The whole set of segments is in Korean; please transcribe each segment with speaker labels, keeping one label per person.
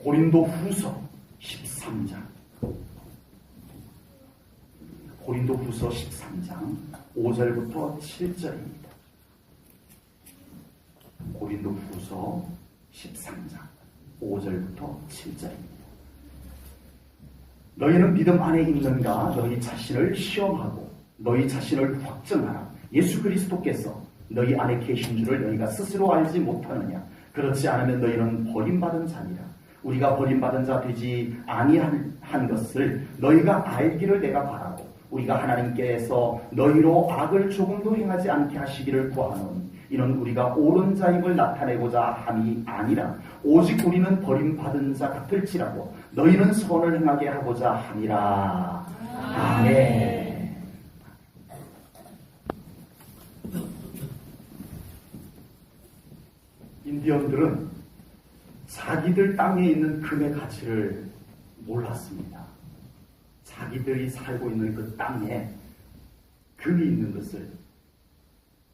Speaker 1: 고린도후서 13장. 고린도후서 13장 5절부터 7절입니다. 고린도후서 13장 5절부터 7절입니다. 너희는 믿음 안에 있는가? 너희 자신을 시험하고 너희 자신을 확증하라. 예수 그리스도께서 너희 안에 계신 줄을 너희가 스스로 알지 못하느냐? 그렇지 않으면 너희는 버림받은 자니라. 우리가 버림받은 자 되지 아니한 것을 너희가 알기를 내가 바라고 우리가 하나님께서 너희로 악을 조금도 행하지 않게 하시기를 구하노니 이는 우리가 옳은 자임을 나타내고자 함이 아니라 오직 우리는 버림받은 자 같을지라도 너희는 선을 행하게 하고자 함이라. 아멘. 인디언들은 자기들 땅에 있는 금의 가치를 몰랐습니다. 자기들이 살고 있는 그 땅에 금이 있는 것을,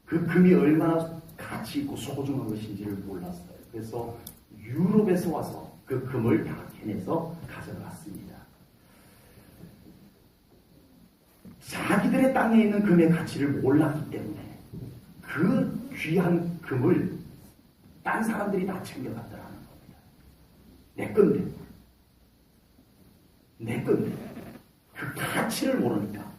Speaker 1: 그 금이 얼마나 가치 있고 소중한 것인지를 몰랐어요. 그래서 유럽에서 와서 그 금을 다 캐내서 가져갔습니다. 자기들의 땅에 있는 금의 가치를 몰랐기 때문에 그 귀한 금을 딴 사람들이 다 챙겨갔더라는 겁니다. 내 건데. 내 건데. 그 가치를 모르니까,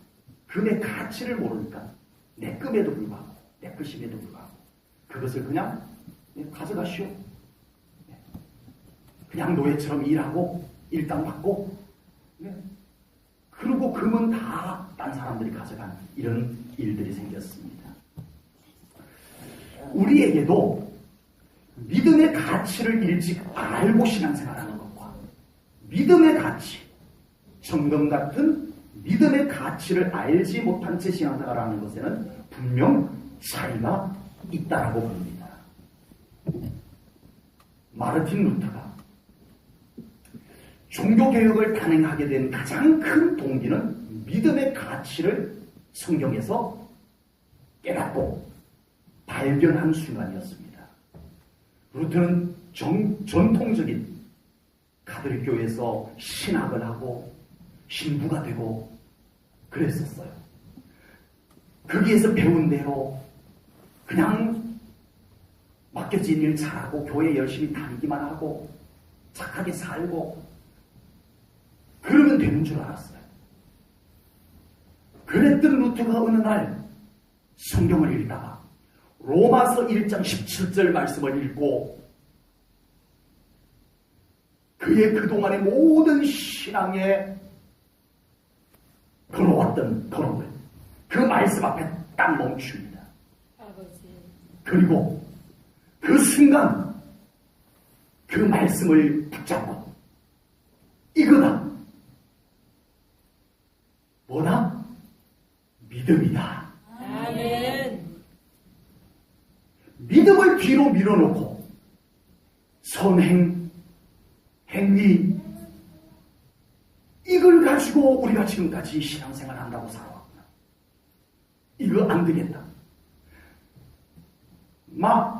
Speaker 1: 금의 가치를 모르니까 내 금에도 불구하고, 내 것임에도 불구하고 그것을 그냥 가져가시오. 그냥 노예처럼 일하고 일당 받고, 그리고 금은 다 딴 사람들이 가져간 이런 일들이 생겼습니다. 우리에게도 믿음의 가치를 일찍 알고 신앙생활하는 것과 믿음의 가치, 정금 같은 믿음의 가치를 알지 못한 채 신앙생활하는 것에는 분명 차이가 있다라고 봅니다. 마르틴 루터가 종교개혁을 단행하게 된 가장 큰 동기는 믿음의 가치를 성경에서 깨닫고 발견한 순간이었습니다. 루터는 전통적인 가톨릭 교회에서 신학을 하고 신부가 되고 그랬었어요. 거기에서 배운 대로 그냥 맡겨진 일 잘하고 교회 열심히 다니기만 하고 착하게 살고 그러면 되는 줄 알았어요. 그랬던 루터가 어느 날 성경을 읽다가 로마서 1장 17절 말씀을 읽고 그의 그동안의 모든 신앙에 걸어왔던 걸음을 그 말씀 앞에 딱 멈춥니다. 그리고 그 순간 그 말씀을 붙잡고 이거다. 뭐다? 믿음이다.
Speaker 2: 아멘.
Speaker 1: 믿음을 뒤로 밀어놓고 선행, 행위 이걸 가지고 우리가 지금까지 신앙생활 한다고 살아왔구나. 이거 안 되겠다.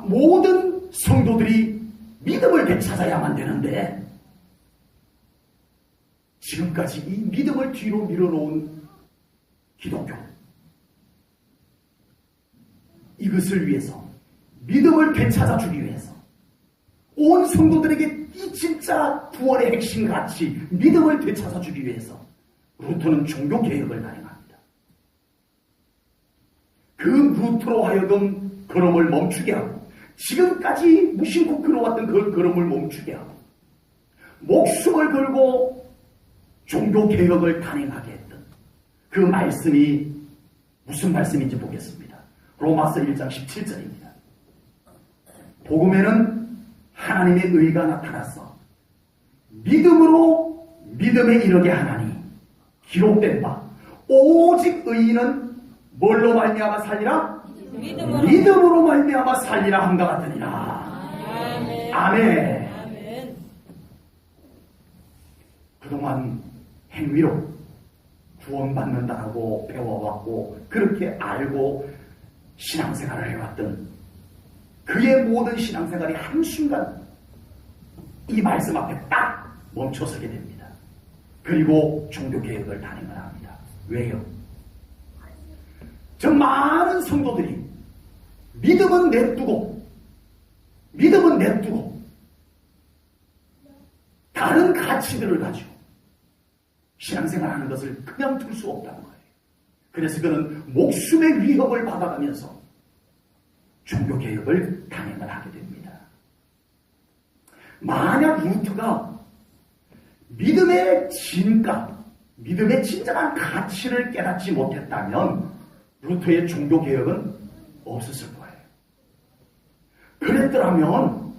Speaker 1: 모든 성도들이 믿음을 되찾아야만 되는데 지금까지 이 믿음을 뒤로 밀어놓은 기독교 이것을 위해서 믿음을 되찾아주기 위해서 온 성도들에게 이 진짜 구원의 핵심같이 믿음을 되찾아주기 위해서 루터는 종교개혁을 단행합니다. 그 루터로 하여금 걸음을 멈추게 하고 지금까지 무심코 걸어왔던 그 걸음을 멈추게 하고 목숨을 걸고 종교개혁을 단행하게 했던 그 말씀이 무슨 말씀인지 보겠습니다. 로마서 1장 17절입니다. 복음에는 하나님의 의가 나타나서 믿음으로 믿음에 이르게 하나니 기록된 바 오직 의인은 뭘로 말미암아 살리라? 믿음으로 말미암아 살리라 함과 같으니라.
Speaker 2: 아멘.
Speaker 1: 아멘.
Speaker 2: 아멘.
Speaker 1: 그동안 행위로 구원받는다고 배워왔고 그렇게 알고 신앙생활을 해왔던 그의 모든 신앙생활이 한순간 이 말씀 앞에 딱 멈춰서게 됩니다. 그리고 종교개혁을 단행을 합니다. 왜요? 저 많은 성도들이 믿음은 냅두고 다른 가치들을 가지고 신앙생활하는 것을 그냥 둘 수 없다는 거예요. 그래서 그는 목숨의 위협을 받아가면서 종교개혁을 단행을 하게 됩니다. 만약 루터가 믿음의 진가, 믿음의 진정한 가치를 깨닫지 못했다면 루터의 종교개혁은 없었을 거예요. 그랬더라면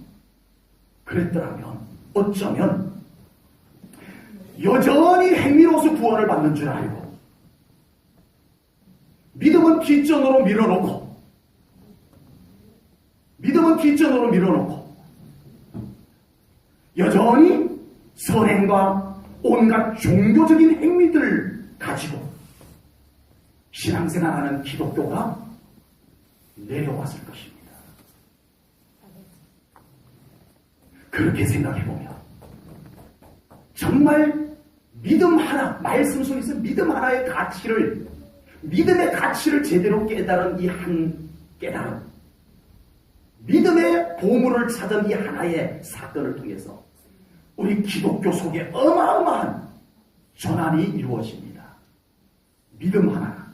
Speaker 1: 어쩌면 여전히 행위로서 구원을 받는 줄 알고 믿음은 뒷전으로 밀어놓고 여전히 선행과 온갖 종교적인 행위들을 가지고 신앙생활하는 기독교가 내려왔을 것입니다. 그렇게 생각해보면 정말 믿음 하나, 말씀 속에서 믿음 하나의 가치를, 믿음의 가치를 제대로 깨달은 이 한 깨달음, 믿음의 보물을 찾은 이 하나의 사건을 통해서 우리 기독교 속에 어마어마한 전환이 이루어집니다. 믿음 하나,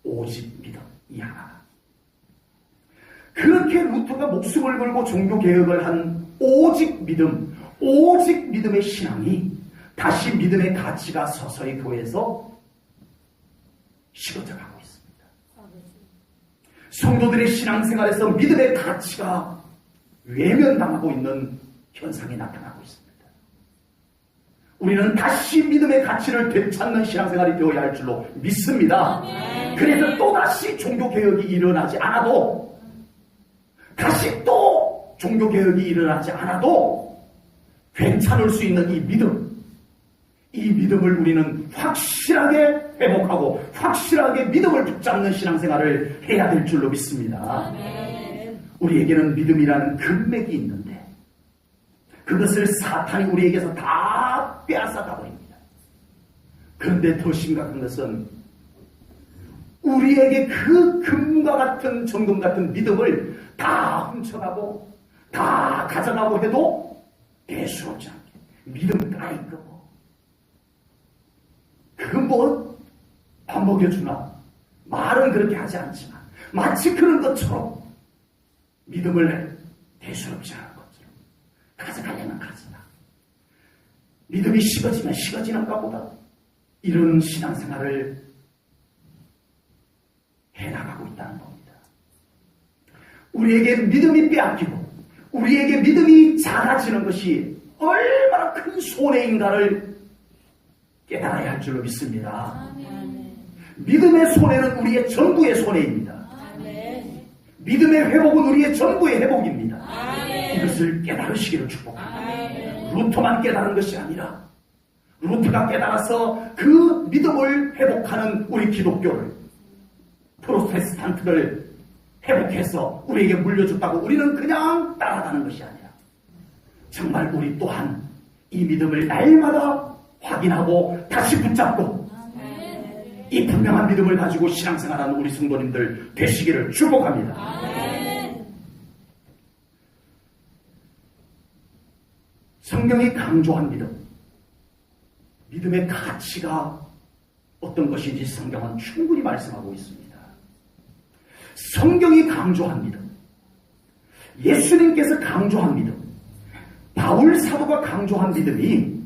Speaker 1: 오직 믿음, 이 하나. 그렇게 루터가 목숨을 걸고 종교개혁을 한 오직 믿음의 신앙이 다시 믿음의 가치가 서서히 교회에서 식어져 가고 있습니다. 성도들의 신앙생활에서 믿음의 가치가 외면당하고 있는 현상이 나타나고 있습니다. 우리는 다시 믿음의 가치를 되찾는 신앙생활이 되어야 할 줄로 믿습니다. 그래서 또다시 종교개혁이 일어나지 않아도, 다시 또 종교개혁이 일어나지 않아도 괜찮을 수 있는 이 믿음을 우리는 확실하게 회복하고 확실하게 믿음을 붙잡는 신앙생활을 해야 될 줄로 믿습니다. 우리에게는 믿음이라는 금맥이 있는데 그것을 사탄이 우리에게서 다 빼앗아가 버립니다. 그런데 더 심각한 것은 우리에게 그 금과 같은 정금 같은 믿음을 다 훔쳐가고 다 가져가고 해도 대수롭지 않게 믿음을 까이끄고 그건 뭐 밥 먹여주나 말은 그렇게 하지 않지만 마치 그런 것처럼 믿음을 대수롭지 않은 것처럼 가져가려면 가져가, 믿음이 식어지면 식어지는가 보다 이런 신앙생활을 해나가고 있다는 겁니다. 우리에게 믿음이 빼앗기고 우리에게 믿음이 작아지는 것이 얼마나 큰 손해인가를 깨달아야 할 줄로 믿습니다. 믿음의 손해는 우리의 전부의 손해입니다. 믿음의 회복은 우리의 전부의 회복입니다. 이것을 깨달으시기를 축복합니다. 루터만 깨달은 것이 아니라 루터가 깨달아서 그 믿음을 회복하는 우리 기독교를, 프로테스탄트를 회복해서 우리에게 물려줬다고 우리는 그냥 따라가는 것이 아니라 정말 우리 또한 이 믿음을 날마다 확인하고 다시 붙잡고 이 분명한 믿음을 가지고 신앙생활하는 우리 성도님들 되시기를 축복합니다. 성경이 강조한 믿음의 가치가 어떤 것인지 성경은 충분히 말씀하고 있습니다. 성경이 강조한 믿음, 예수님께서 강조한 믿음, 바울 사도가 강조한 믿음이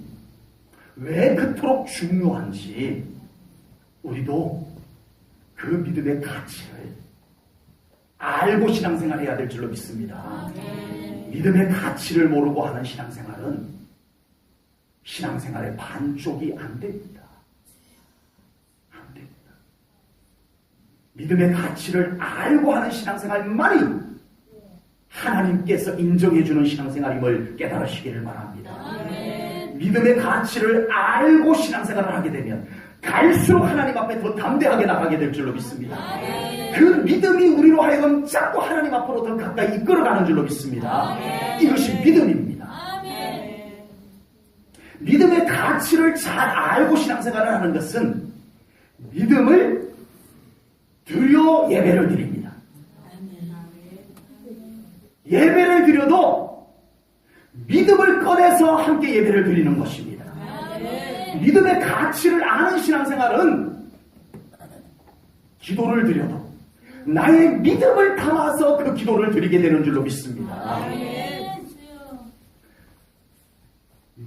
Speaker 1: 왜 그토록 중요한지 우리도 그 믿음의 가치를 알고 신앙생활해야 될 줄로 믿습니다. 믿음의 가치를 모르고 하는 신앙생활은 신앙생활의 반쪽이 안 됩니다. 안 됩니다. 믿음의 가치를 알고 하는 신앙생활만이 하나님께서 인정해주는 신앙생활임을 깨달으시기를 바랍니다. 믿음의 가치를 알고 신앙생활을 하게 되면 갈수록 하나님 앞에 더 담대하게 나가게 될 줄로 믿습니다. 그 믿음이 우리로 하여금 자꾸 하나님 앞으로 더 가까이 이끌어가는 줄로 믿습니다. 이것이 믿음입니다. 가치를 잘 알고 신앙생활을 하는 것은 믿음을 드려 예배를 드립니다. 예배를 드려도 믿음을 꺼내서 함께 예배를 드리는 것입니다. 믿음의 가치를 아는 신앙생활은 기도를 드려도 나의 믿음을 담아서 그 기도를 드리게 되는 줄로 믿습니다.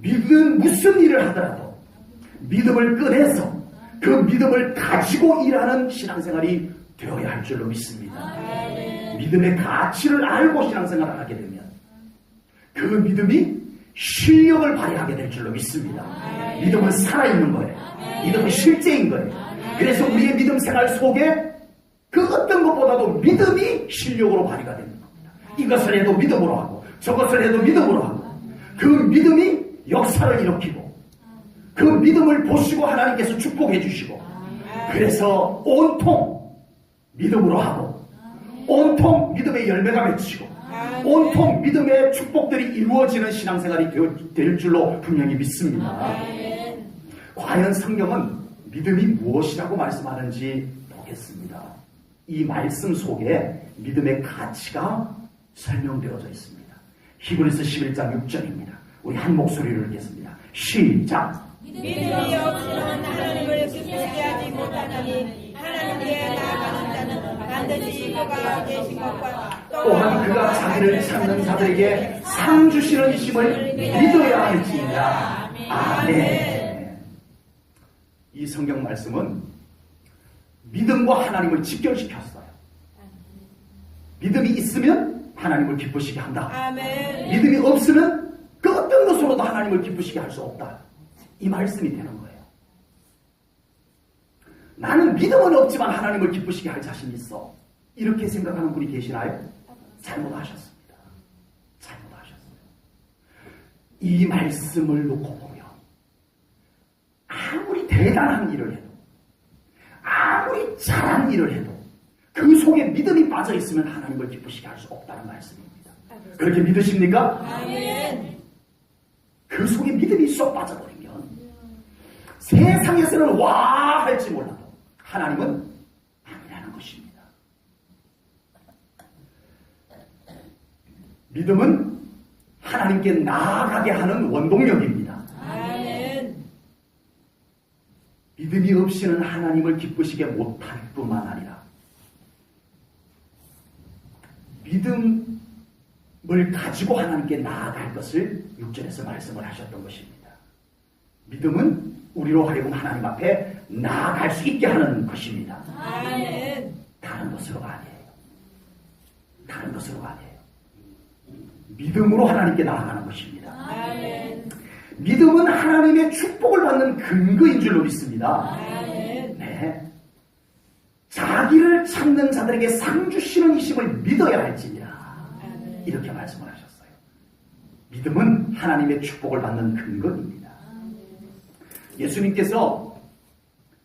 Speaker 1: 믿음 무슨 일을 하더라도 믿음을 꺼내서 그 믿음을 가지고 일하는 신앙생활이 되어야 할 줄로 믿습니다. 믿음의 가치를 알고 신앙생활을 하게 되면 그 믿음이 실력을 발휘하게 될 줄로 믿습니다. 믿음은 살아있는 거예요. 믿음은 실제인 거예요. 그래서 우리의 믿음 생활 속에 그 어떤 것보다도 믿음이 실력으로 발휘가 되는 겁니다. 이것을 해도 믿음으로 하고 저것을 해도 믿음으로 하고 그 믿음이 역사를 일으키고 그 믿음을 보시고 하나님께서 축복해 주시고 그래서 온통 믿음으로 하고 온통 믿음의 열매가 맺히고 온통 믿음의 축복들이 이루어지는 신앙생활이 될 줄로 분명히 믿습니다. 과연 성경은 믿음이 무엇이라고 말씀하는지 보겠습니다. 이 말씀 속에 믿음의 가치가 설명되어져 있습니다. 히브리서 11장 6절입니다. 우리 한 목소리를 읽겠습니다. 시작.
Speaker 2: 믿음이 없이는 하나님을 기쁘시게 하지 못하나니 하나님께 나아가는 자는 반드시 그가 계신 것과
Speaker 1: 또한 그가 자기를 찾는 자들에게 상 주시는 이심을 믿어야 할지니라. 아멘. 이 성경 말씀은 믿음과 하나님을 직결시켰어요. 믿음이 있으면 하나님을 기쁘시게 한다.
Speaker 2: 아멘.
Speaker 1: 믿음이 없으면 그 어떤 것으로도 하나님을 기쁘시게 할 수 없다. 이 말씀이 되는 거예요. 나는 믿음은 없지만 하나님을 기쁘시게 할 자신이 있어. 이렇게 생각하는 분이 계시나요? 잘못하셨습니다. 잘못하셨어요. 이 말씀을 놓고 보면 아무리 대단한 일을 해도 아무리 잘한 일을 해도 그 속에 믿음이 빠져 있으면 하나님을 기쁘시게 할 수 없다는 말씀입니다. 그렇게 믿으십니까?
Speaker 2: 아멘.
Speaker 1: 그 속에 믿음이 쏙 빠져버리면 세상에서는 와 할지 몰라도 하나님은 아니라는 것입니다. 믿음은 하나님께 나아가게 하는 원동력입니다.
Speaker 2: 아멘.
Speaker 1: 믿음이 없이는 하나님을 기쁘시게 못할 뿐만 아니라 믿음을 가지고 하나님께 나아갈 것을 6절에서 말씀을 하셨던 것입니다. 믿음은 우리로 하여금 하나님 앞에 나아갈 수 있게 하는 것입니다.
Speaker 2: 아멘.
Speaker 1: 다른 것으로가 아니에요. 다른 것으로가 아니에요. 믿음으로 하나님께 나아가는 것입니다.
Speaker 2: 아멘.
Speaker 1: 믿음은 하나님의 축복을 받는 근거인 줄로 믿습니다.
Speaker 2: 아멘.
Speaker 1: 네. 자기를 찾는 자들에게 상 주시는 이심을 믿어야 할지니라.
Speaker 2: 아멘.
Speaker 1: 이렇게 말씀을 하셨어요. 믿음은 하나님의 축복을 받는 근거입니다. 예수님께서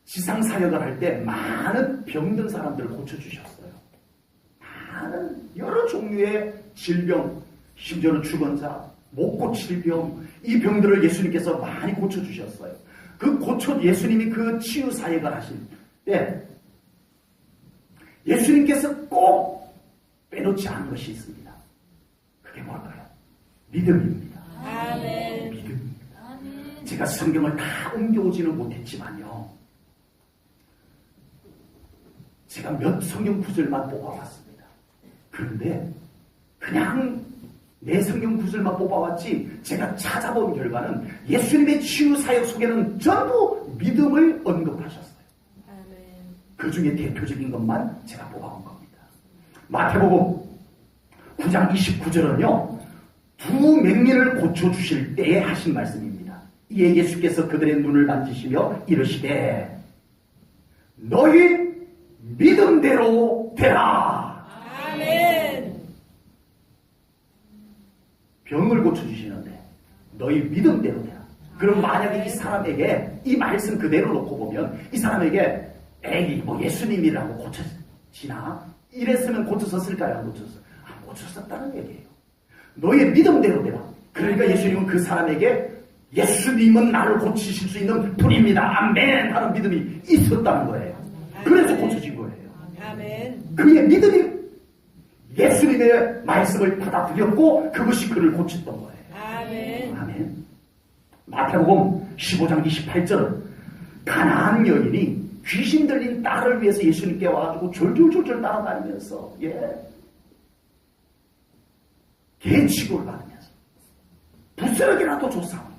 Speaker 1: 지상 사역을 할 때 많은 병든 사람들을 고쳐주셨어요. 많은 여러 종류의 질병, 심지어는 죽은 자, 못 고칠 병, 이 병들을 예수님께서 많이 고쳐주셨어요. 예수님이 그 치유 사역을 하실 때 예수님께서 꼭 빼놓지 않은 것이 있습니다. 그게 뭘까요? 믿음입니다.
Speaker 2: 아멘.
Speaker 1: 믿음입니다. 제가 성경을 다 옮겨오지는 못했지만요. 제가 몇 성경 구절만 뽑아왔습니다. 그런데 그냥 내 성경 구절만 뽑아왔지 제가 찾아본 결과는 예수님의 치유 사역 속에는 전부 믿음을 언급하셨어요.
Speaker 2: 아멘.
Speaker 1: 그 중에 대표적인 것만 제가 뽑아온 겁니다. 마태복음 9장 29절은요. 두 맹인을 고쳐주실 때에 하신 말씀입니다. 이에 예수께서 그들의 눈을 만지시며 이르시되 너희 믿음대로 되라.
Speaker 2: 아멘.
Speaker 1: 병을 고쳐주시는데 너희 믿음대로 되라. 그럼 만약에 이 사람에게 이 말씀 그대로 놓고 보면 이 사람에게 에이 뭐 예수님이라고 고쳐지나? 이랬으면 고쳐졌을까요? 안 고쳐졌어요? 안 고쳐졌다는 얘기예요. 너의 믿음대로 되라. 그러니까 예수님은 그 사람에게 예수님은 나를 고치실 수 있는 분입니다. 아멘 하는 믿음이 있었다는 거예요. 그래서 고쳐진 거예요.
Speaker 2: 아멘.
Speaker 1: 그의 믿음이 예수님의 말씀을 받아들였고 그것이 그를 고쳤던 거예요.
Speaker 2: 아멘.
Speaker 1: 아멘. 마태복음 15장 28절은 가나안 여인이 귀신 들린 딸을 위해서 예수님께 와가지고 졸졸졸졸 따라다니면서 개취고를 받으면서 부스러기라도 줬사오니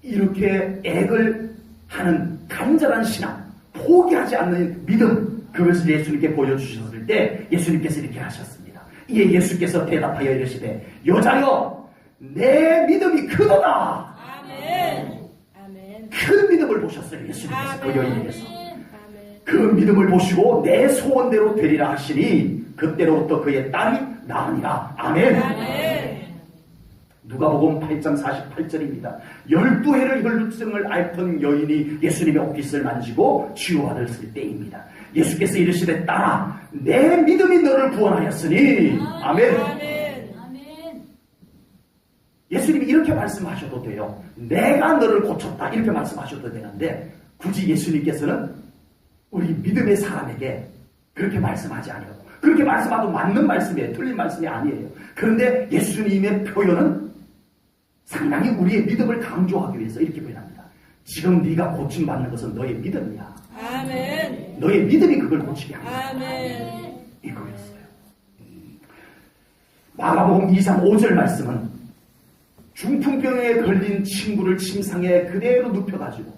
Speaker 1: 이렇게 애를 하는 간절한 신앙, 포기하지 않는 믿음, 그것을 예수님께 보여주셨을 때 예수님께서 이렇게 하셨습니다. 이에 예수께서 대답하여 이르시되 여자여 내 믿음이 크도다.
Speaker 2: 아멘. 아멘.
Speaker 1: 큰 믿음을 보셨어요. 예수님께서 그 여인에게서.
Speaker 2: 아멘.
Speaker 1: 그 믿음을 보시고 내 소원대로 되리라 하시니 그때로부터 그의 딸이 나으니라. 아멘.
Speaker 2: 아멘.
Speaker 1: 누가복음 8장 48절입니다. 12해를 혈루증을 앓던 여인이 예수님의 옷깃을 만지고 치유받았을 때입니다. 예수께서 이르시되 딸아 내 믿음이 너를 구원하였으니. 아멘.
Speaker 2: 아멘.
Speaker 1: 예수님이 이렇게 말씀하셔도 돼요. 내가 너를 고쳤다 이렇게 말씀하셔도 되는데 굳이 예수님께서는 우리 믿음의 사람에게 그렇게 말씀하지 아니하고, 그렇게 말씀하도 맞는 말씀이에요. 틀린 말씀이 아니에요. 그런데 예수님의 표현은 상당히 우리의 믿음을 강조하기 위해서 이렇게 표현합니다. 지금 네가 고침받는 것은 너의 믿음이야.
Speaker 2: 아멘.
Speaker 1: 너의 믿음이 그걸 고치게 합니다.
Speaker 2: 아멘.
Speaker 1: 이거였어요. 마가복음 2장 5절 말씀은 중풍병에 걸린 친구를 침상에 그대로 눕혀가지고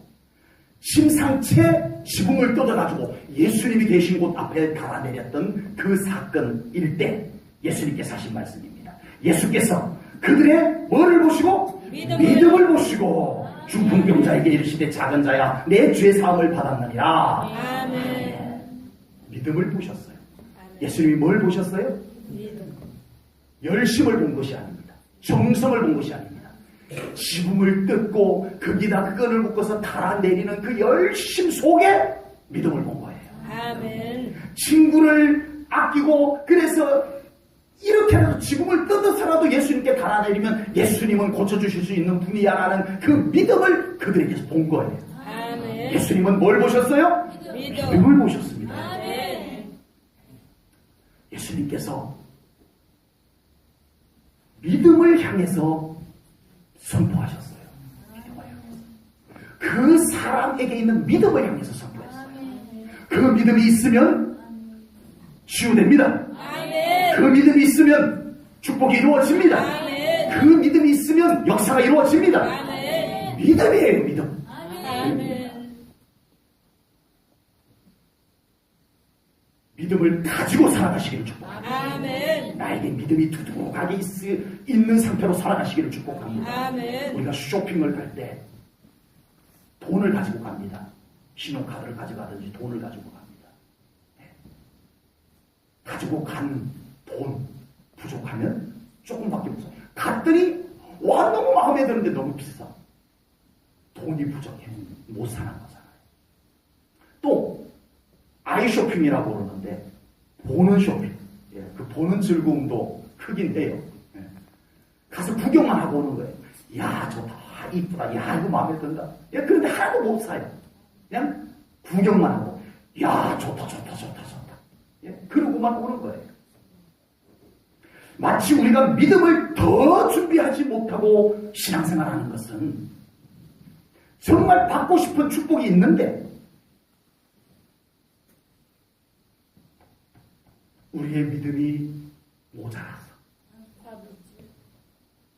Speaker 1: 침상채 지붕을 뜯어가지고 예수님이 계신 곳 앞에 달아내렸던 그 사건일 때 예수님께서 하신 말씀입니다. 예수께서 그들의 뭐를 보시고? 믿음을 보시고 중풍병자에게 이르시되 작은 자야 내 죄 사함을 받았느니라.
Speaker 2: 아멘.
Speaker 1: 믿음을 보셨어요. 예수님이 뭘 보셨어요?
Speaker 2: 믿음.
Speaker 1: 열심을 본 것이 아닙니다. 정성을 본 것이 아닙니다. 지붕을 뜯고 거기다 끈을 묶어서 달아내리는 그 열심 속에 믿음을 본 거예요.
Speaker 2: 아멘.
Speaker 1: 친구를 아끼고 그래서 이렇게라도 지붕을 뜯어서라도 예수님께 달아내리면 예수님은 고쳐주실 수 있는 분이야라는 그 믿음을 그들에게서 본 거예요.
Speaker 2: 아멘.
Speaker 1: 예수님은 뭘 보셨어요? 믿음을 보셨습니다.
Speaker 2: 아멘.
Speaker 1: 예수님께서 믿음을 향해서 선포하셨어요. 그 사람에게 있는 믿음을 향해서 선포했어요. 그 믿음이 있으면 치유됩니다.
Speaker 2: 아멘.
Speaker 1: 그 믿음이 있으면 축복이 이루어집니다.
Speaker 2: 아멘.
Speaker 1: 그 믿음이 있으면 역사가 이루어집니다.
Speaker 2: 아멘.
Speaker 1: 믿음이에요, 믿음.
Speaker 2: 아멘.
Speaker 1: 믿음을 가지고 살아가시기를 축복합니다.
Speaker 2: 아멘.
Speaker 1: 나에게 믿음이 두둑하게 있는 상태로 살아가시기를 축복합니다.
Speaker 2: 아멘.
Speaker 1: 우리가 쇼핑을 갈 때 돈을 가지고 갑니다. 신용카드를 가져가든지 돈을 가지고 갑니다. 네. 가지고 간 돈 부족하면 조금밖에 없어요. 갔더니 와 너무 마음에 드는데 너무 비싸. 돈이 부족해. 못 사는 거잖아요. 또 아이 쇼핑이라고 그러는데 보는 쇼핑. 예, 그 보는 즐거움도 크긴 해요. 예. 가서 구경만 하고 오는 거예요. 야 좋다. 이쁘다. 야 이거 마음에 든다. 예, 그런데 하나도 못 사요. 그냥 구경만 하고 야 좋다. 예, 그러고만 오는 거예요. 마치 우리가 믿음을 더 준비하지 못하고 신앙생활하는 것은 정말 받고 싶은 축복이 있는데 우리의 믿음이 모자라서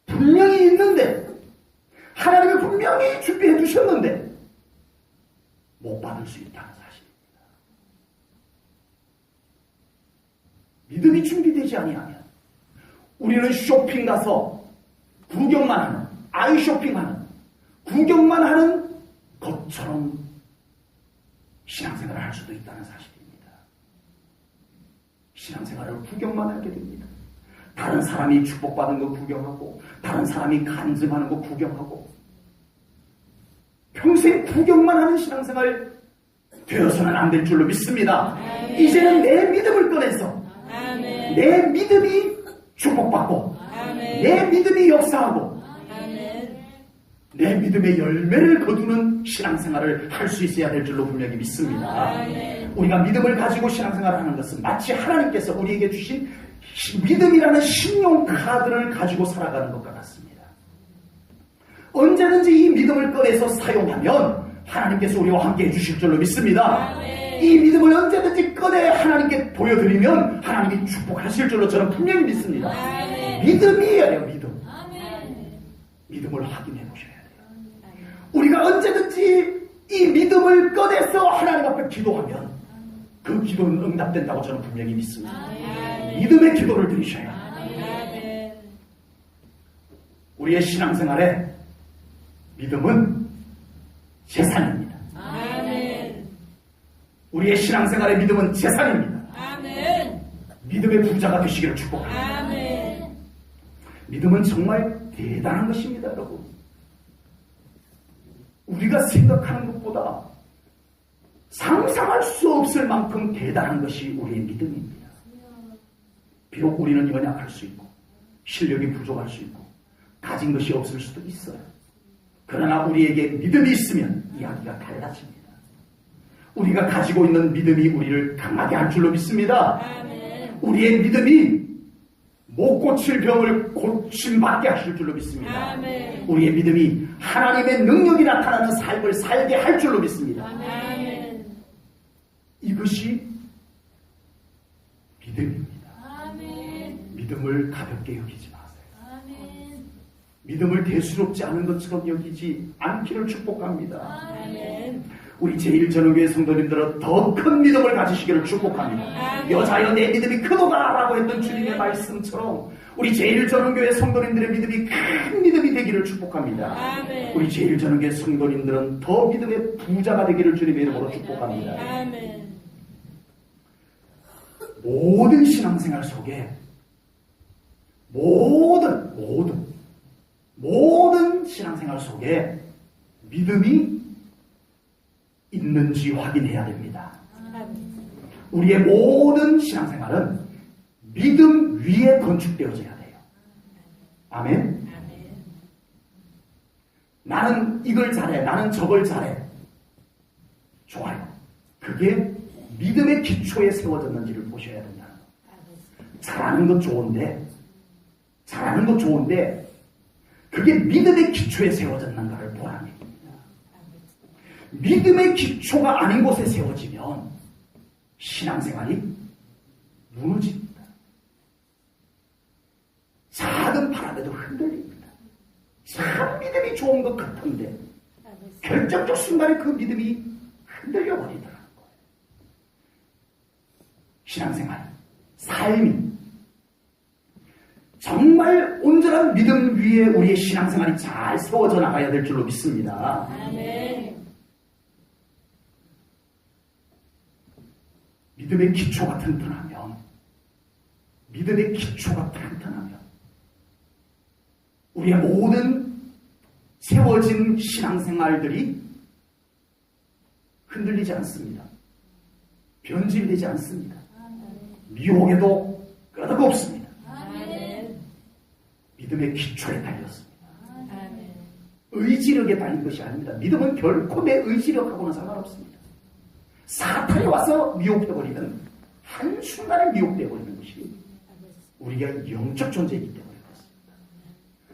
Speaker 1: 분명히 있는데 하나님이 분명히 준비해 주셨는데 못 받을 수 있다는 사실입니다. 믿음이 준비되지 아니하면 우리는 쇼핑 가서 구경만 하는, 아이 쇼핑하는, 구경만 하는 것처럼 신앙생활을 할 수도 있다는 사실입니다. 신앙생활을 구경만 하게 됩니다. 다른 사람이 축복받은 거 구경하고, 다른 사람이 간증하는 거 구경하고, 평생 구경만 하는 신앙생활 되어서는 안 될 줄로 믿습니다.
Speaker 2: 아멘.
Speaker 1: 이제는 내 믿음을 꺼내서
Speaker 2: 아멘.
Speaker 1: 내 믿음이 축복받고
Speaker 2: 아멘.
Speaker 1: 내 믿음이 역사하고
Speaker 2: 아멘.
Speaker 1: 내 믿음의 열매를 거두는 신앙생활을 할 수 있어야 될 줄로 분명히 믿습니다. 우리가 믿음을 가지고 신앙생활을 하는 것은 마치 하나님께서 우리에게 주신 믿음이라는 신용카드를 가지고 살아가는 것과 같습니다. 언제든지 이 믿음을 꺼내서 사용하면 하나님께서 우리와 함께 해주실 줄로 믿습니다. 이 믿음을 언제든지 꺼내 하나님께 보여드리면 하나님이 축복하실 줄로 저는 분명히 믿습니다. 믿음이에요, 믿음. 믿음을 확인해 보셔야 돼요. 우리가 언제든지 이 믿음을 꺼내서 하나님 앞에 기도하면 그 기도는 응답된다고 저는 분명히 믿습니다. 믿음의 기도를 드리셔야 합니다. 우리의 신앙생활에 믿음은 재산입니다. 우리의 신앙생활의 믿음은 재산입니다. 믿음의 부자가 되시기를 축복합니다. 믿음은 정말 대단한 것입니다, 여러분. 우리가 생각하는 것보다 상상할 수 없을 만큼 대단한 것이 우리의 믿음입니다. 비록 우리는 연약할 수 있고 실력이 부족할 수 있고 가진 것이 없을 수도 있어요. 그러나 우리에게 믿음이 있으면 이야기가 달라집니다. 우리가 가지고 있는 믿음이 우리를 강하게 할 줄로 믿습니다. 우리의 믿음이 못 고칠 병을 고침받게 하실 줄로 믿습니다. 우리의 믿음이 하나님의 능력이 나타나는 삶을 살게 할 줄로 믿습니다. 이것이 믿음입니다. 믿음을 가볍게 여기지 마세요. 믿음을 대수롭지 않은 것처럼 여기지 않기를 축복합니다. 우리 제1전원교회 성도님들은 더 큰 믿음을 가지시기를 축복합니다. 여자여 내 믿음이 크도다 라고 했던 주님의 말씀처럼 우리 제1전원교회 성도님들의 믿음이 큰 믿음이 되기를 축복합니다. 우리 제1전원교회 성도님들은 더 믿음의 부자가 되기를 주님의 이름으로 축복합니다. 모든 신앙생활 속에 모든 신앙생활 속에 믿음이 있는지 확인해야 됩니다. 우리의 모든 신앙생활은 믿음 위에 건축되어져야 돼요. 아멘? 나는 이걸 잘해, 나는 저걸 잘해. 좋아요. 그게 믿음의 기초에 세워졌는지를 보셔야 된다는 거. 잘하는 것 좋은데 그게 믿음의 기초에 세워졌는가를 보라는 얘기입니다. 믿음의 기초가 아닌 곳에 세워지면 신앙생활이 무너집니다. 작은 바람에도 흔들립니다. 참 믿음이 좋은 것 같은데 결정적 순간에 그 믿음이 흔들려 버리더라는 거예요. 신앙생활, 삶이 정말 온전한 믿음 위에 우리의 신앙생활이 잘 세워져 나가야 될 줄로 믿습니다. 믿음의 기초가 튼튼하면 우리의 모든 세워진 신앙생활들이 흔들리지 않습니다. 변질이 되지 않습니다. 미혹에도 끄덕 없습니다. 믿음의 기초에 달렸습니다. 의지력에 달린 것이 아닙니다. 믿음은 결코 내 의지력하고는 상관없습니다. 사탄이 와서 미혹되어버리는 한순간에 미혹되어버리는 것이 우리가 영적 존재이기 때문에 그렇습니다.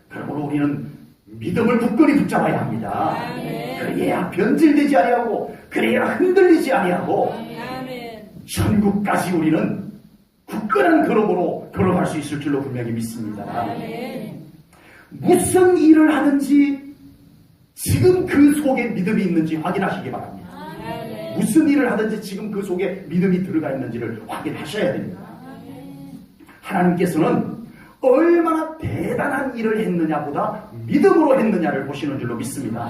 Speaker 1: 그러므로 우리는 믿음을 굳건히 붙잡아야 합니다. 그래야 변질되지 아니하고 그래야 흔들리지 아니하고 천국까지 우리는 굳건한 걸음으로 걸어갈 수 있을 줄로 분명히 믿습니다. 무슨 일을 하든지 지금 그 속에 믿음이 있는지 확인하시기 바랍니다. 무슨 일을 하든지 지금 그 속에 믿음이 들어가 있는지를 확인하셔야 됩니다. 하나님께서는 얼마나 대단한 일을 했느냐보다 믿음으로 했느냐를 보시는 줄로 믿습니다.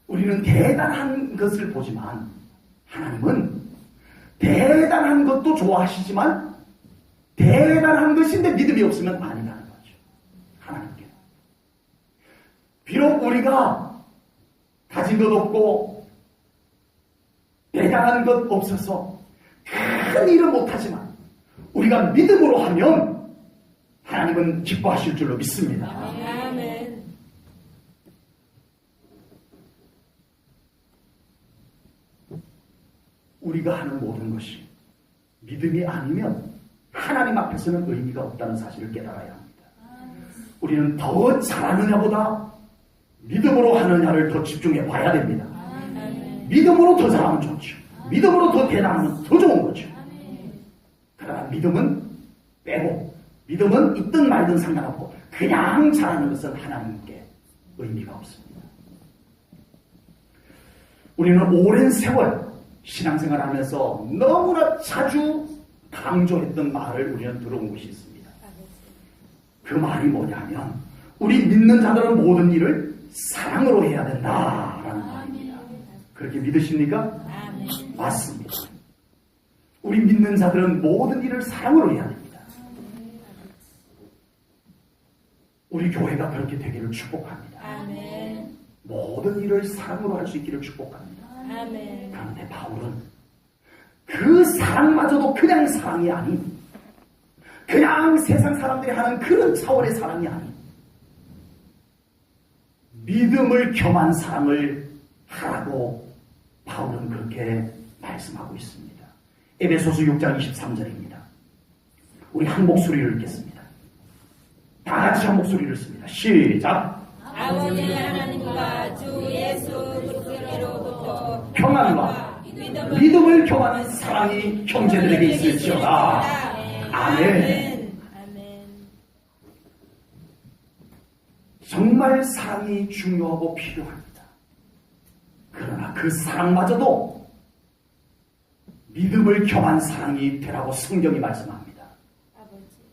Speaker 1: 우리는 대단한 것을 보지만 하나님은 대단한 것도 좋아하시지만 대단한 것인데 믿음이 없으면 아니라는 거죠. 하나님께. 비록 우리가 가진 것 없고 대단한 것 없어서 큰 일은 못하지만 우리가 믿음으로 하면 하나님은 기뻐하실 줄로 믿습니다. 우리가 하는 모든 것이 믿음이 아니면 하나님 앞에서는 의미가 없다는 사실을 깨달아야 합니다. 우리는 더 잘하느냐보다 믿음으로 하느냐를 더 집중해 봐야 됩니다. 믿음으로 더 잘하면 좋죠. 믿음으로 더 대단하면 더 좋은 거죠. 그러나 믿음은 빼고, 믿음은 있든 말든 상관없고 그냥 잘하는 것은 하나님께 의미가 없습니다. 우리는 오랜 세월 신앙생활을 하면서 너무나 자주 강조했던 말을 우리는 들어온 것이 있습니다. 그 말이 뭐냐면, 우리 믿는 자들은 모든 일을 사랑으로 해야 된다라는 말입니다. 그렇게 믿으십니까? 맞습니다. 우리 믿는 자들은 모든 일을 사랑으로 해야 됩니다. 우리 교회가 그렇게 되기를 축복합니다. 모든 일을 사랑으로 할 수 있기를 축복합니다. 그런데 바울은 그 사랑마저도 그냥 사랑이 아닌, 그냥 세상 사람들이 하는 그런 차원의 사랑이 아닌 믿음을 겸한 사랑을 하라고 바울은 그렇게 말씀하고 있습니다. 에베소서 6장 23절입니다. 우리 한 목소리를 읽겠습니다. 다 같이 한 목소리를 씁니다. 시작.
Speaker 2: 아버지 하나님과 주 예수 그리스도로부터
Speaker 1: 평안과 믿음을 겸하는 사랑이 형제들에게 있을지어다. 아멘. 정말 사랑이 중요하고 필요합니다. 그러나 그 사랑마저도 믿음을 겸한 사랑이 되라고 성경이 말씀합니다.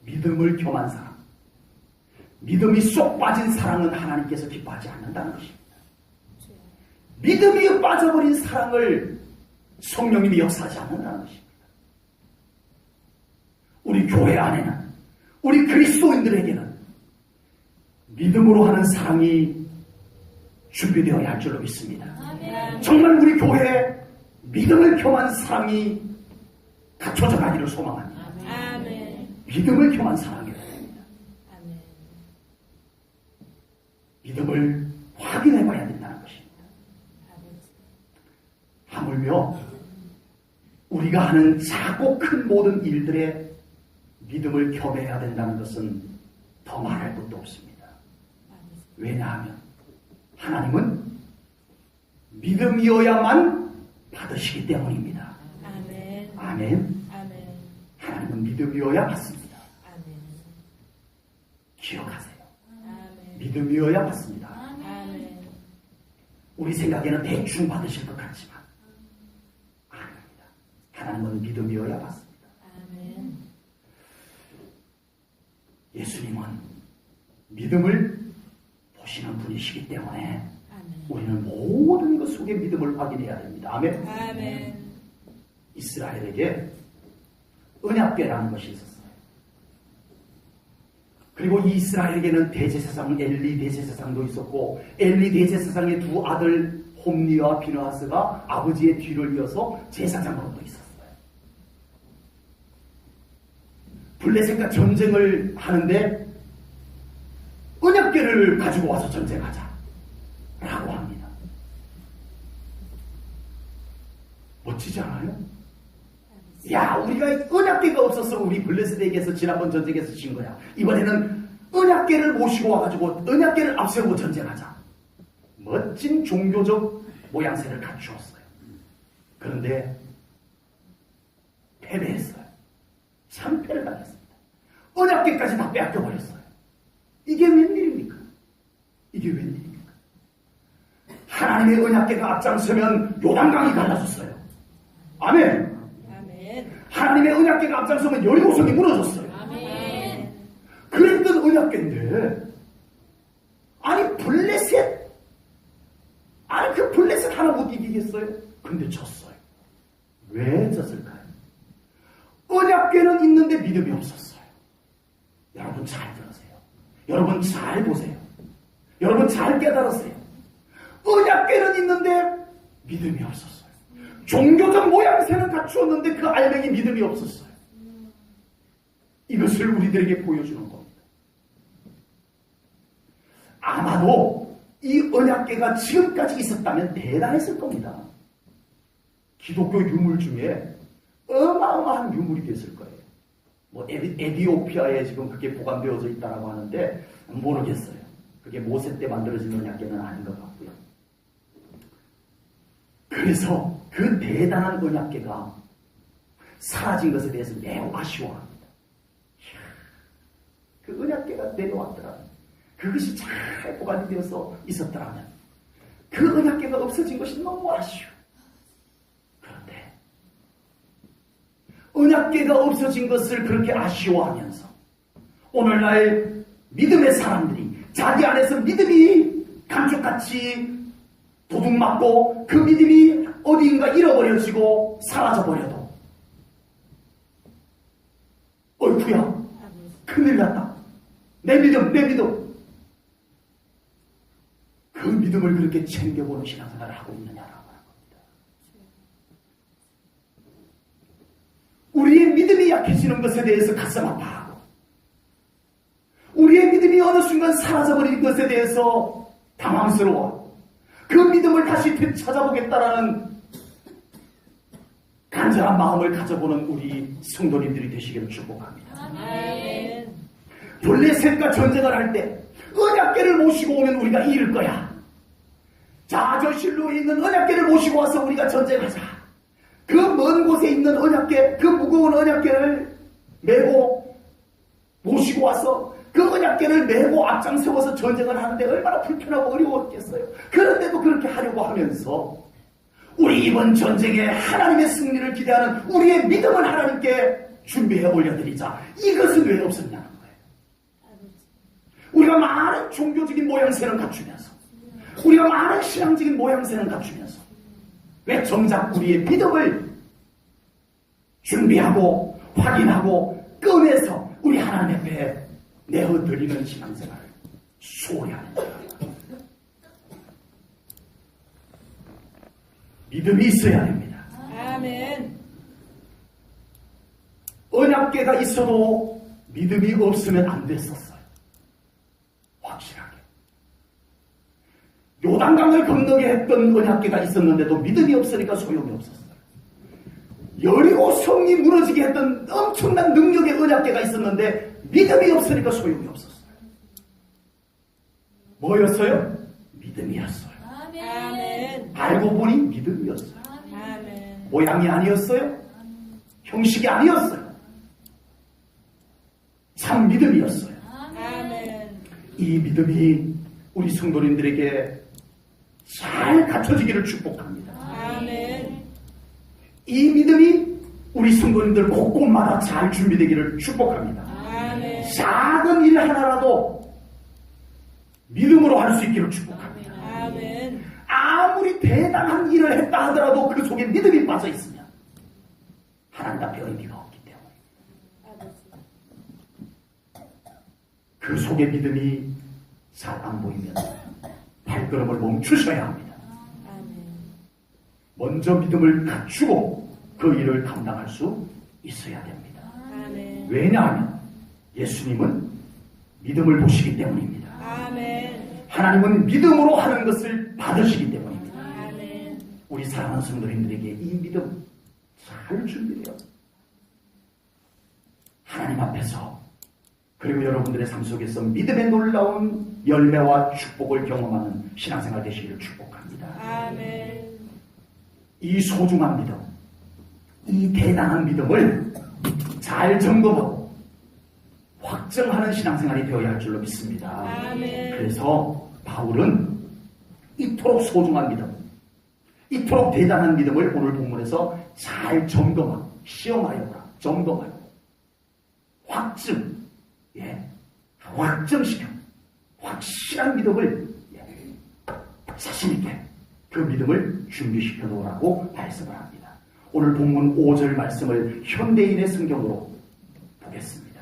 Speaker 1: 믿음을 겸한 사랑. 믿음이 쏙 빠진 사랑은 하나님께서 기뻐하지 않는다는 것입니다. 믿음이 빠져버린 사랑을 성령님이 역사하지 않는다는 것입니다. 우리 교회 안에는, 우리 그리스도인들에게는 믿음으로 하는 사랑이 준비되어야 할 줄로 믿습니다. 정말 우리 교회에 믿음을 겸한 사랑이 갖춰져 가기를 소망합니다. 믿음을 겸한 사랑이어야 됩니다. 믿음을 확인해 봐야 된다는 것입니다. 하물며 우리가 하는 작고 큰 모든 일들에 믿음을 겸해야 된다는 것은 더 말할 것도 없습니다. 왜냐하면 하나님은 믿음이어야만 받으시기 때문입니다. 아멘. 하나님은 믿음이어야 받습니다. 기억하세요. 믿음이어야 받습니다. 우리 생각에는 대충 받으실 것 같지만 아닙니다. 하나님은 믿음이어야 받습니다. 예수님은 믿음을 보시는 분이시기 때문에 우리는 모든 것 속에 믿음을 확인해야 됩니다. 아멘. 이스라엘에게 언약궤라는 것이 있었어요. 그리고 이 이스라엘에게는 대제사장 엘리 대제사장도 있었고, 엘리 대제사장의 두 아들 홈리와 비느하스가 아버지의 뒤를 이어서 제사장으로도 있었어요. 블레셋과 전쟁을 하는데 언약궤를 가지고 와서 전쟁하자 라고 합니다. 멋지지 않아요? 야, 우리가 언약궤가 없어서 우리 블레셋에게서 지난번 전쟁에서 진 거야. 이번에는 언약궤를 모시고 와가지고 언약궤를 앞세우고 전쟁하자. 멋진 종교적 모양새를 갖추었어요. 그런데 패배했어요. 참패를 당했습니다. 언약궤까지 다 빼앗겨버렸어요. 이게 웬일입니까? 이게 웬일입니까? 하나님의 언약궤가 앞장서면 요단강이 갈라졌어요. 아멘. 하나님의 언약궤가 앞장서면 여리고성이 무너졌어요. 그랬던 언약궤인데, 아니 블레셋, 아니 그 블레셋 하나 못 이기겠어요? 근데 졌어요. 왜 졌을까요? 언약궤는 있는데 믿음이 없었어요. 여러분 잘 들으세요. 여러분 잘 보세요. 여러분 잘 깨달으세요. 언약궤는 있는데 믿음이 없었어요. 종교적 모양새는 갖추었는데 그 알맹이 믿음이 없었어요. 이것을 우리들에게 보여주는 겁니다. 아마도 이 언약궤가 지금까지 있었다면 대단했을 겁니다. 기독교 유물 중에 어마어마한 유물이 됐을 거예요. 뭐 에디오피아에 지금 그게 보관되어져 있다라고 하는데 모르겠어요. 그게 모세 때 만들어진 언약궤는 아닌 것 같고요. 그래서 그 대단한 언약궤가 사라진 것에 대해서 매우 아쉬워합니다. 그 언약궤가 내려왔더라면, 그것이 잘 보관이 되어서 있었더라면, 그 언약궤가 없어진 것이 너무 아쉬워. 그런데 언약궤가 없어진 것을 그렇게 아쉬워하면서 오늘날 믿음의 사람들이 자기 안에서 믿음이 감쪽같이 도둑맞고 그 믿음이 어디인가 잃어버려지고 사라져버려도 어이구야 큰일 났다. 내 믿음 그 믿음을 그렇게 챙겨보는 신앙생활을 하고 있느냐라고 하는 겁니다. 우리의 믿음이 약해지는 것에 대해서 가슴 아파하고 우리의 믿음이 어느 순간 사라져버린 것에 대해서 당황스러워하고 그 믿음을 다시 되찾아보겠다라는 간절한 마음을 가져보는 우리 성도님들이 되시기를 축복합니다.
Speaker 2: 아멘.
Speaker 1: 블레셋과 전쟁을 할 때 언약궤를 모시고 오면 우리가 이길 거야. 자, 저 실로에 있는 언약궤를 모시고 와서 우리가 전쟁하자. 그 먼 곳에 있는 언약궤, 그 무거운 언약궤를 메고 모시고 와서 그 언약궤를 메고 앞장 세워서 전쟁을 하는데 얼마나 불편하고 어려웠겠어요. 그런데도 그렇게 하려고 하면서 우리 이번 전쟁에 하나님의 승리를 기대하는 우리의 믿음을 하나님께 준비해 올려드리자. 이것은 왜 없었냐는 거예요. 우리가 많은 종교적인 모양새는 갖추면서 우리가 많은 신앙적인 모양새는 갖추면서 왜 정작 우리의 믿음을 준비하고 확인하고 꺼내서 우리 하나님 앞에 내어드리는 신앙생활을 소홀히 하는가. 믿음이 있어야 됩니다.
Speaker 2: 아멘.
Speaker 1: 언약궤가 있어도 믿음이 없으면 안 됐었어요. 확실하게. 요단강을 건너게 했던 언약궤가 있었는데도 믿음이 없으니까 소용이 없었어요. 여리고 성이 무너지게 했던 엄청난 능력의 언약궤가 있었는데 믿음이 없으니까 소용이 없었어요. 뭐였어요? 믿음이었어요.
Speaker 2: 아멘.
Speaker 1: 알고 보니 믿음이었어요.
Speaker 2: 아멘.
Speaker 1: 모양이 아니었어요. 형식이 아니었어요. 참 믿음이었어요.
Speaker 2: 아멘.
Speaker 1: 이 믿음이 우리 성도님들에게 잘 갖춰지기를 축복합니다.
Speaker 2: 아멘.
Speaker 1: 이 믿음이 우리 성도님들 곳곳마다 잘 준비되기를 축복합니다.
Speaker 2: 아멘.
Speaker 1: 작은 일 하나라도 믿음으로 할 수 있기를 축복합니다.
Speaker 2: 아멘.
Speaker 1: 아무리 대단한 일을 했다 하더라도 그 속에 믿음이 빠져 있으면 하나님 앞에 의미가 없기 때문에 그 속에 믿음이 잘 안 보이면 발걸음을 멈추셔야 합니다. 먼저 믿음을 갖추고 그 일을 감당할 수 있어야 됩니다.
Speaker 2: 아멘.
Speaker 1: 왜냐하면 예수님은 믿음을 보시기 때문입니다.
Speaker 2: 아멘.
Speaker 1: 하나님은 믿음으로 하는 것을 받으시기 때문입니다.
Speaker 2: 아멘.
Speaker 1: 우리 사랑하는 성도님들에게 이 믿음 잘 준비되어 하나님 앞에서 그리고 여러분들의 삶 속에서 믿음의 놀라운 열매와 축복을 경험하는 신앙생활 되시기를 축복합니다.
Speaker 2: 아멘.
Speaker 1: 이 소중한 믿음, 이 대단한 믿음을 잘 점검하고 확정하는 신앙생활이 되어야 할 줄로 믿습니다.
Speaker 2: 아멘.
Speaker 1: 그래서 바울은 이토록 소중한 믿음, 이토록 대단한 믿음을 오늘 본문에서 잘 점검하고 시험하여라, 점검하고 확정시켜 확실한 믿음을 자신있게 그 믿음을 준비시켜 놓으라고 말씀을 합니다. 오늘 본문 5절 말씀을 현대인의 성경으로 보겠습니다.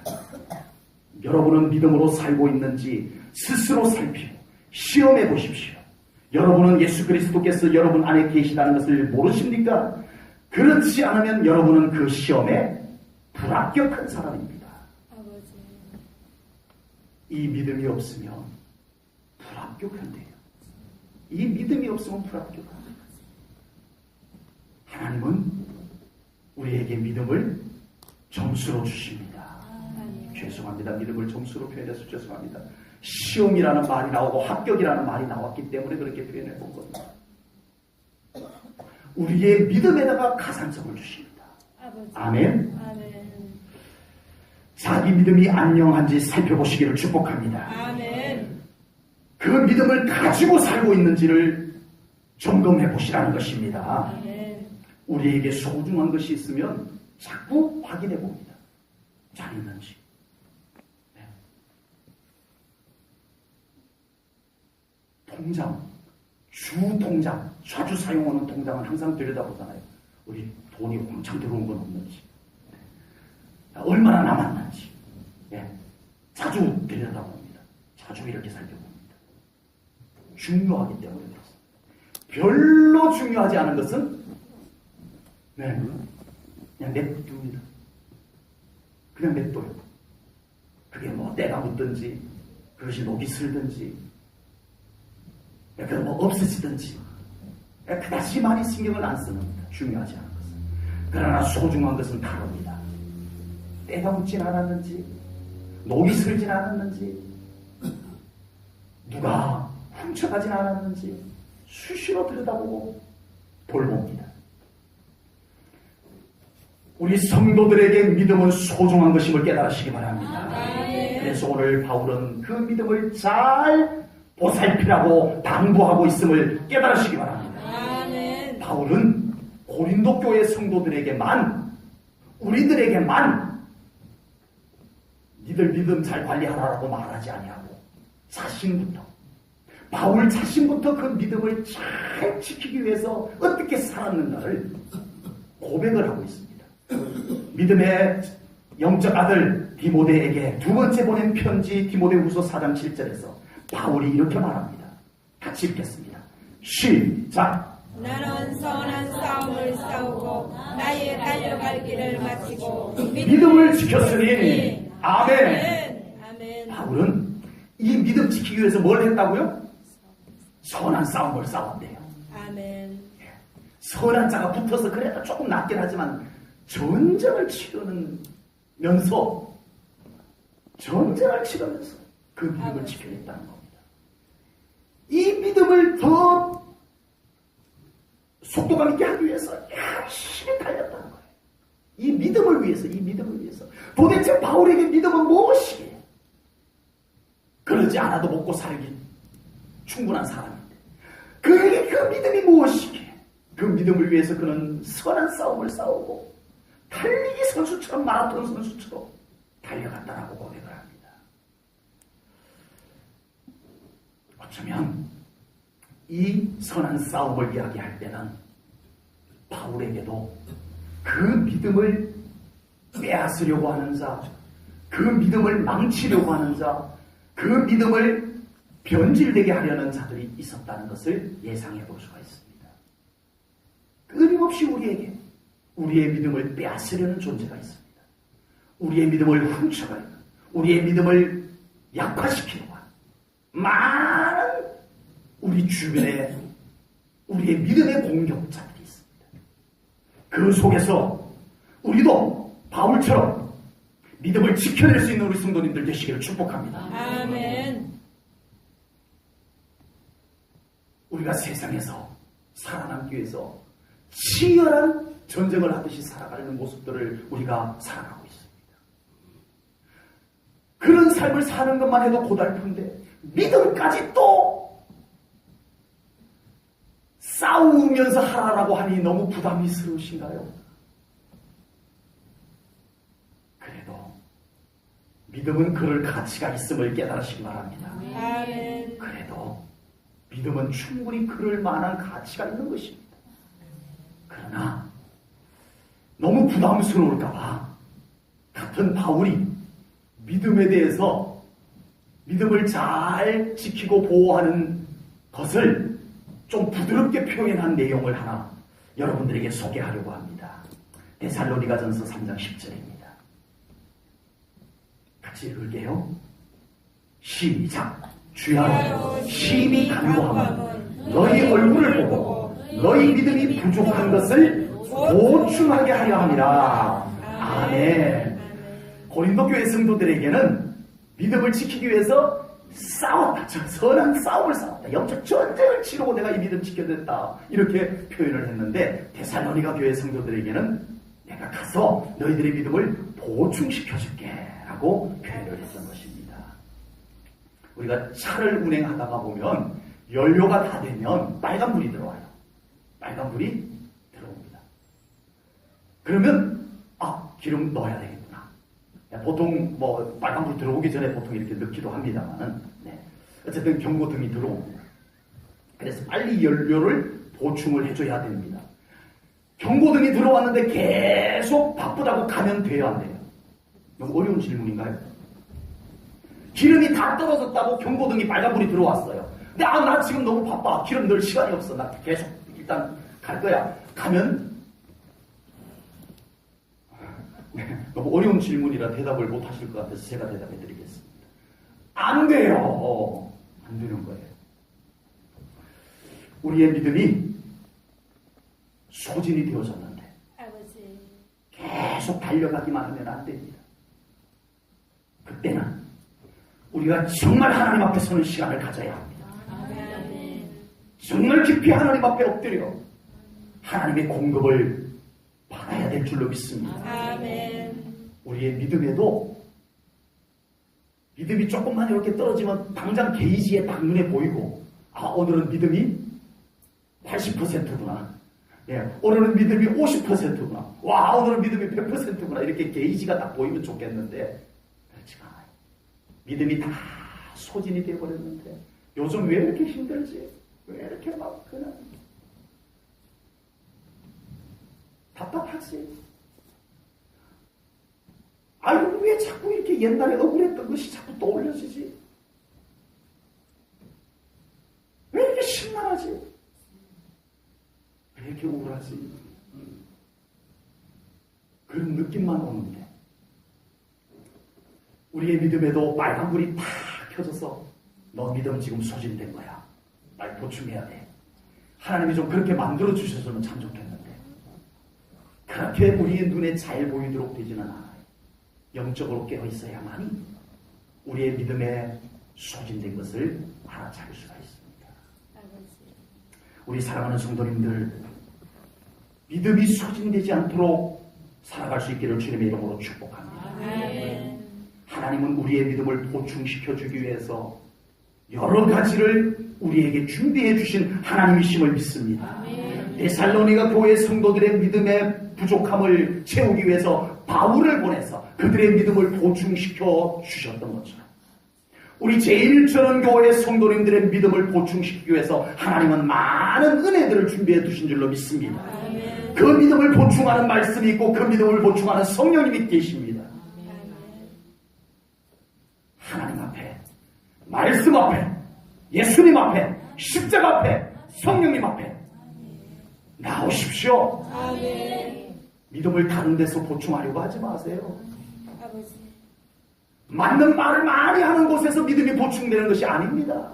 Speaker 1: 여러분은 믿음으로 살고 있는지 스스로 살피고 시험해 보십시오. 여러분은 예수 그리스도께서 여러분 안에 계시다는 것을 모르십니까? 그렇지 않으면 여러분은 그 시험에 불합격한 사람입니다. 이 믿음이 없으면 불합격한대요. 이 믿음이 없으면 불합격합니다. 하나님은 우리에게 믿음을 점수로 주십니다. 죄송합니다. 믿음을 점수로 표현해서 죄송합니다. 시험이라는 말이 나오고 합격이라는 말이 나왔기 때문에 그렇게 표현해 본 겁니다. 우리의 믿음에다가 가산점을 주십니다. 아멘. 자기 믿음이 안녕한지 살펴보시기를 축복합니다.
Speaker 2: 아멘.
Speaker 1: 그 믿음을 가지고 살고 있는지를 점검해 보시라는 것입니다.
Speaker 2: 아멘.
Speaker 1: 우리에게 소중한 것이 있으면 자꾸 확인해 봅니다. 잘 있는지. 네. 통장, 주 통장, 자주 사용하는 통장은 항상 들여다보잖아요. 우리 돈이 왕창 들어온 건 없는지, 얼마나 남았는지, 자주 들여다봅니다. 자주 이렇게 살펴봅니다. 중요하기 때문에 그렇습니다. 별로 중요하지 않은 것은 그냥 냅둡니다. 그냥 냅둬요. 그게 뭐 때가 묻든지, 그것이 녹이 슬든지, 그게 뭐 없어지든지, 그다지 많이 신경을 안 쓰는 겁니다. 중요하지 않은 것은. 그러나 소중한 것은 다릅니다. 때가 묻진 않았는지, 녹이 슬진 않았는지, 누가 훔쳐가진 않았는지 수시로 들여다보고 돌봅니다. 우리 성도들에게 믿음은 소중한 것임을 깨달으시기 바랍니다. 그래서 오늘 바울은 그 믿음을 잘 보살피라고 당부하고 있음을 깨달으시기 바랍니다. 바울은 고린도 교회 성도들에게만, 우리들에게만 니들 믿음 잘 관리하라고 말하지 아니하고 자신부터, 바울 자신부터 그 믿음을 잘 지키기 위해서 어떻게 살았는가를 고백을 하고 있습니다. 믿음의 영적 아들 디모데에게 두 번째 보낸 편지 디모데후서 4장 7절에서 바울이 이렇게 말합니다. 같이 읽겠습니다. 시작.
Speaker 2: 나는 선한 싸움을 싸우고 나의 달려갈 길을 마치고
Speaker 1: 믿음을 지켰으니 아멘.
Speaker 2: 아멘.
Speaker 1: 바울은 이 믿음 지키기 위해서 뭘 했다고요? 선한 싸움을 싸웠대요.
Speaker 2: 아멘.
Speaker 1: 선한 자가 붙어서 그래도 조금 낫긴 하지만 전쟁을 치르면서 그 믿음을 지켜냈다는 겁니다. 이 믿음을 더 속도감 있게 하기 위해서 열심히 달렸다는 거예요. 이 믿음을 위해서. 도대체 바울에게 믿음은 무엇이에요? 그러지 않아도 먹고 살기 충분한 사람인데 그에게 그 믿음이 무엇이기에 그 믿음을 위해서 그는 선한 싸움을 싸우고 달리기 선수처럼, 마라톤 선수처럼 달려갔다라고 고백을 합니다. 어쩌면 이 선한 싸움을 이야기할 때는 바울에게도 그 믿음을 빼앗으려고 하는 자, 그 믿음을 망치려고 하는 자, 그 믿음을 변질되게 하려는 자들이 있었다는 것을 예상해 볼 수가 있습니다. 끊임없이 우리에게 우리의 믿음을 빼앗으려는 존재가 있습니다. 우리의 믿음을 훔쳐가려는, 우리의 믿음을 약화시키려고 하는 많은 우리 주변에 우리의 믿음의 공격자들이 있습니다. 그 속에서 우리도 바울처럼 믿음을 지켜낼 수 있는 우리 성도님들 되시기를 축복합니다.
Speaker 2: 아멘.
Speaker 1: 우리가 세상에서 살아남기 위해서 치열한 전쟁을 하듯이 살아가는 모습들을 우리가 살아가고 있습니다. 그런 삶을 사는 것만 해도 고달픈데 믿음까지 또 싸우면서 하라고 하니 너무 부담스러우신가요? 그래도 믿음은 그럴 가치가 있음을 깨달으시기 바랍니다.
Speaker 2: 아멘.
Speaker 1: 그래도 믿음은 충분히 그럴 만한 가치가 있는 것입니다. 그러나 너무 부담스러울까봐 같은 바울이 믿음에 대해서 믿음을 잘 지키고 보호하는 것을 좀 부드럽게 표현한 내용을 하나 여러분들에게 소개하려고 합니다. 데살로니가전서 3장 10절입니다. 같이 읽을게요. 시작. 주여 심히 간구하면 너희 얼굴을 보고 너희 믿음이 부족한 것을 보충하게 하려 함이라. 아멘. 고린도 교회 성도들에게는 믿음을 지키기 위해서 싸웠다. 선한 싸움을 싸웠다. 영적 전쟁을 치르고 내가 이 믿음 지켜냈다. 이렇게 표현을 했는데 데살로니가 교회 성도들에게는 내가 가서 너희들의 믿음을 보충시켜줄게 라고 표현을 했던 것입니다. 우리가 차를 운행하다가 보면 연료가 다 되면 빨간불이 들어와요. 빨간불이 들어옵니다. 그러면 기름 넣어야 되겠구나. 보통 빨간불 들어오기 전에 보통 이렇게 넣기도 합니다만은 어쨌든 경고등이 들어옵니다. 그래서 빨리 연료를 보충을 해줘야 됩니다. 경고등이 들어왔는데 계속 바쁘다고 가면 돼요, 안 돼요? 너무 어려운 질문인가요? 기름이 다 떨어졌다고 경고등이 빨간불이 들어왔어요. 근데 나 지금 너무 바빠. 기름 넣을 시간이 없어. 나 계속 일단 갈 거야. 가면 너무 어려운 질문이라 대답을 못 하실 것 같아서 제가 대답해 드리겠습니다. 안 돼요. 안 되는 거예요. 우리의 믿음이 소진이 되어졌는데 계속 달려가기만 하면 안 됩니다. 그때는 우리가 정말 하나님 앞에 서는 시간을 가져야 합니다. 정말 깊이 하나님 앞에 엎드려 하나님의 공급을 받아야 될 줄로 믿습니다. 우리의 믿음에도 믿음이 조금만 이렇게 떨어지면 당장 게이지에 딱 눈에 보이고 오늘은 믿음이 80%구나. 오늘은 믿음이 50%구나. 오늘은 믿음이 100%구나. 이렇게 게이지가 딱 보이면 좋겠는데 그렇지가 않아요. 믿음이 다 소진이 되어버렸는데 요즘 왜 이렇게 힘들지? 왜 이렇게 막 그냥 답답하지? 왜 자꾸 이렇게 옛날에 억울했던 것이 자꾸 떠올려지지? 왜 이렇게 심란하지? 왜 이렇게 우울하지? 그런 느낌만 오는데 우리의 믿음에도 빨간불이 탁 켜져서 너 믿음 지금 소진된 거야. 빨리 보충해야 돼. 하나님이 좀 그렇게 만들어 주셨으면 참 좋겠는데 그렇게 우리의 눈에 잘 보이도록 되지는 않아요. 영적으로 깨어 있어야만이 우리의 믿음에 소진된 것을 알아차릴 수가 있습니다. 우리 사랑하는 성도님들, 믿음이 소진되지 않도록 살아갈 수 있기를 주님의 이름으로 축복합니다. 하나님은 우리의 믿음을 보충시켜주기 위해서 여러 가지를 우리에게 준비해 주신 하나님이심을 믿습니다. 데살로니가 교회 성도들의 믿음의 부족함을 채우기 위해서 바울을 보내서 그들의 믿음을 보충시켜 주셨던 것처럼 우리 제1전원교회 성도님들의 믿음을 보충시키기 위해서 하나님은 많은 은혜들을 준비해 두신 줄로 믿습니다. 그 믿음을 보충하는 말씀이 있고 그 믿음을 보충하는 성령님이 계십니다. 하나님 앞에, 말씀 앞에, 예수님 앞에, 십자가 앞에, 성령님 앞에 나오십시오. 믿음을 다른 데서 보충하려고 하지 마세요. 맞는 말을 많이 하는 곳에서 믿음이 보충되는 것이 아닙니다.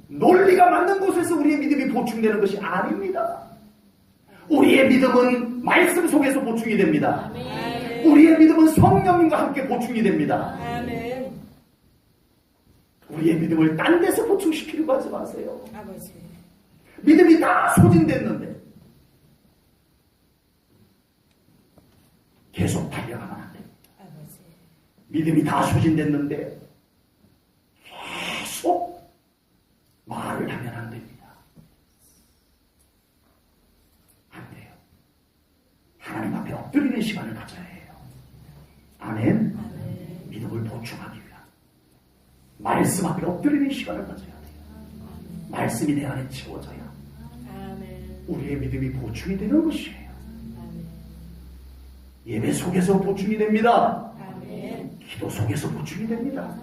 Speaker 1: 논리가 맞는 곳에서 우리의 믿음이 보충되는 것이 아닙니다. 우리의 믿음은 말씀 속에서 보충이 됩니다. 우리의 믿음은 성령님과 함께 보충이 됩니다. 우리의 믿음을 딴 데서 보충시키려고 하지 마세요. 믿음이 다 소진됐는데 계속 달려가면 안 됩니다. 믿음이 다 소진됐는데 계속 말을 하면 안 됩니다. 안 돼요. 하나님 앞에 엎드리는 시간을 가져야 해요. 아멘. 믿음을 보충하기 위한 말씀 앞에 엎드리는 시간을 가져야 돼요. 말씀이 내 안에 채워져야 우리의 믿음이 보충이 되는 것이에요. 예배 속에서 보충이 됩니다. 기도 속에서 보충이 됩니다.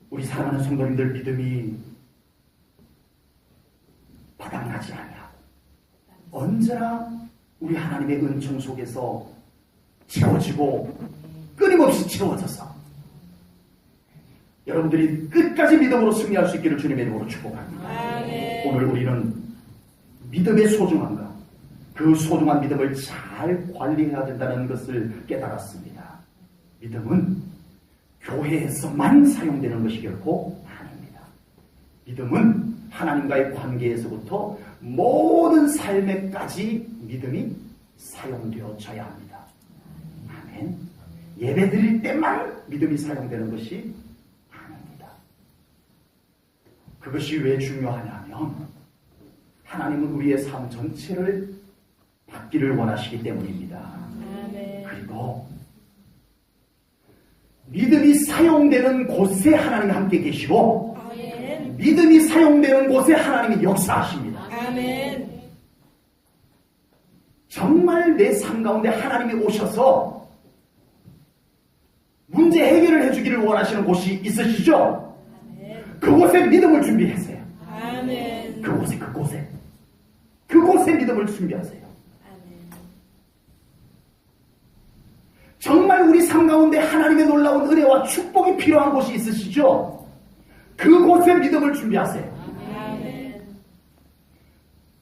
Speaker 1: 우리 사랑하는 성도님들 믿음이 바닥나지 않냐. 언제나 우리 하나님의 은총 속에서 채워지고 끊임없이 채워져서 여러분들이 끝까지 믿음으로 승리할 수 있기를 주님의 이름으로 축복합니다.
Speaker 2: 아멘.
Speaker 1: 오늘 우리는 믿음의 소중함과 그 소중한 믿음을 잘 관리해야 된다는 것을 깨달았습니다. 믿음은 교회에서만 사용되는 것이 결코 아닙니다. 믿음은 하나님과의 관계에서부터 모든 삶에까지 믿음이 사용되어져야 합니다. 아멘. 예배 드릴 때만 믿음이 사용되는 것이 아닙니다. 그것이 왜 중요하냐면 하나님은 우리의 삶 전체를 받기를 원하시기 때문입니다.
Speaker 2: 아멘.
Speaker 1: 그리고 믿음이 사용되는 곳에 하나님이 함께 계시고
Speaker 2: 아멘.
Speaker 1: 믿음이 사용되는 곳에 하나님이 역사하십니다.
Speaker 2: 아멘.
Speaker 1: 정말 내 삶 가운데 하나님이 오셔서 문제 해결을 해주기를 원하시는 곳이 있으시죠?
Speaker 2: 아멘.
Speaker 1: 그곳에 믿음을 준비하세요.
Speaker 2: 아멘.
Speaker 1: 그곳에 믿음을 준비하세요.
Speaker 2: 아멘.
Speaker 1: 정말 우리 삶 가운데 하나님의 놀라운 은혜와 축복이 필요한 곳이 있으시죠? 그곳에 믿음을 준비하세요.
Speaker 2: 아멘.